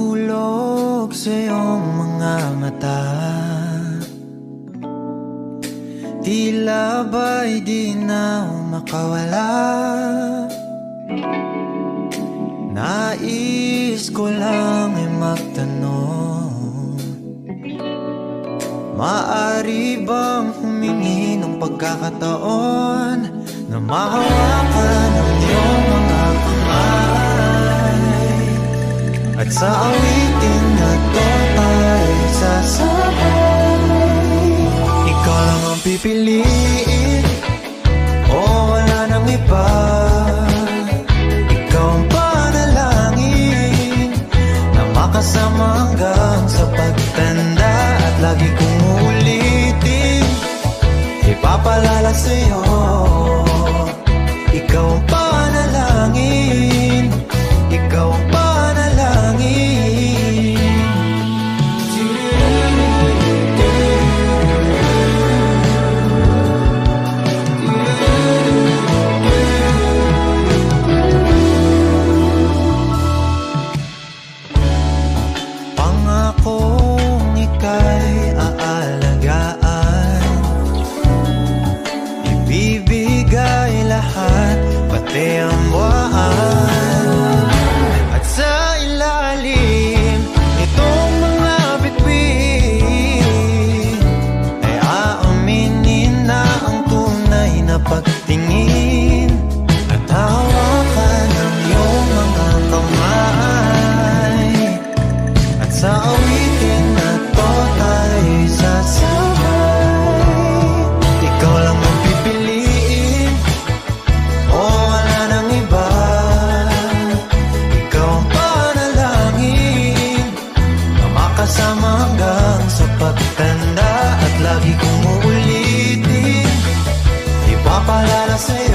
Nahulog sa iyong mga mata, tila ba'y di na makawala. Nais ko lang ay magtanong, maaari bang humingi ng pagkakataon na mahawakan ang iyong mga kamay, at sa awitin na to ay sasabay. Ikaw lang ang pipiliin, o wala nang iba. Ikaw ang panalangin na makasama hanggang sa pagtanda, at lagi kong uulitin, ipapalala sa'yo. Ikaw ang panalangin, ikaw ang panalangin. Pangakong ika'y aalagaan, ibibigay lahat, pati ang buwan. At sa ilalim itong mga bituin ay aaminin na ang tunay na pagtingin, at hawakan ang iyong mga kamay, at sa awitin na to tayo sasabay. Ikaw lang ang pipiliin, o wala nang iba. Ikaw ang panalangin na makasama hanggang sa pagtanda, at lagi kong uulitin, ipapalala sa'yo.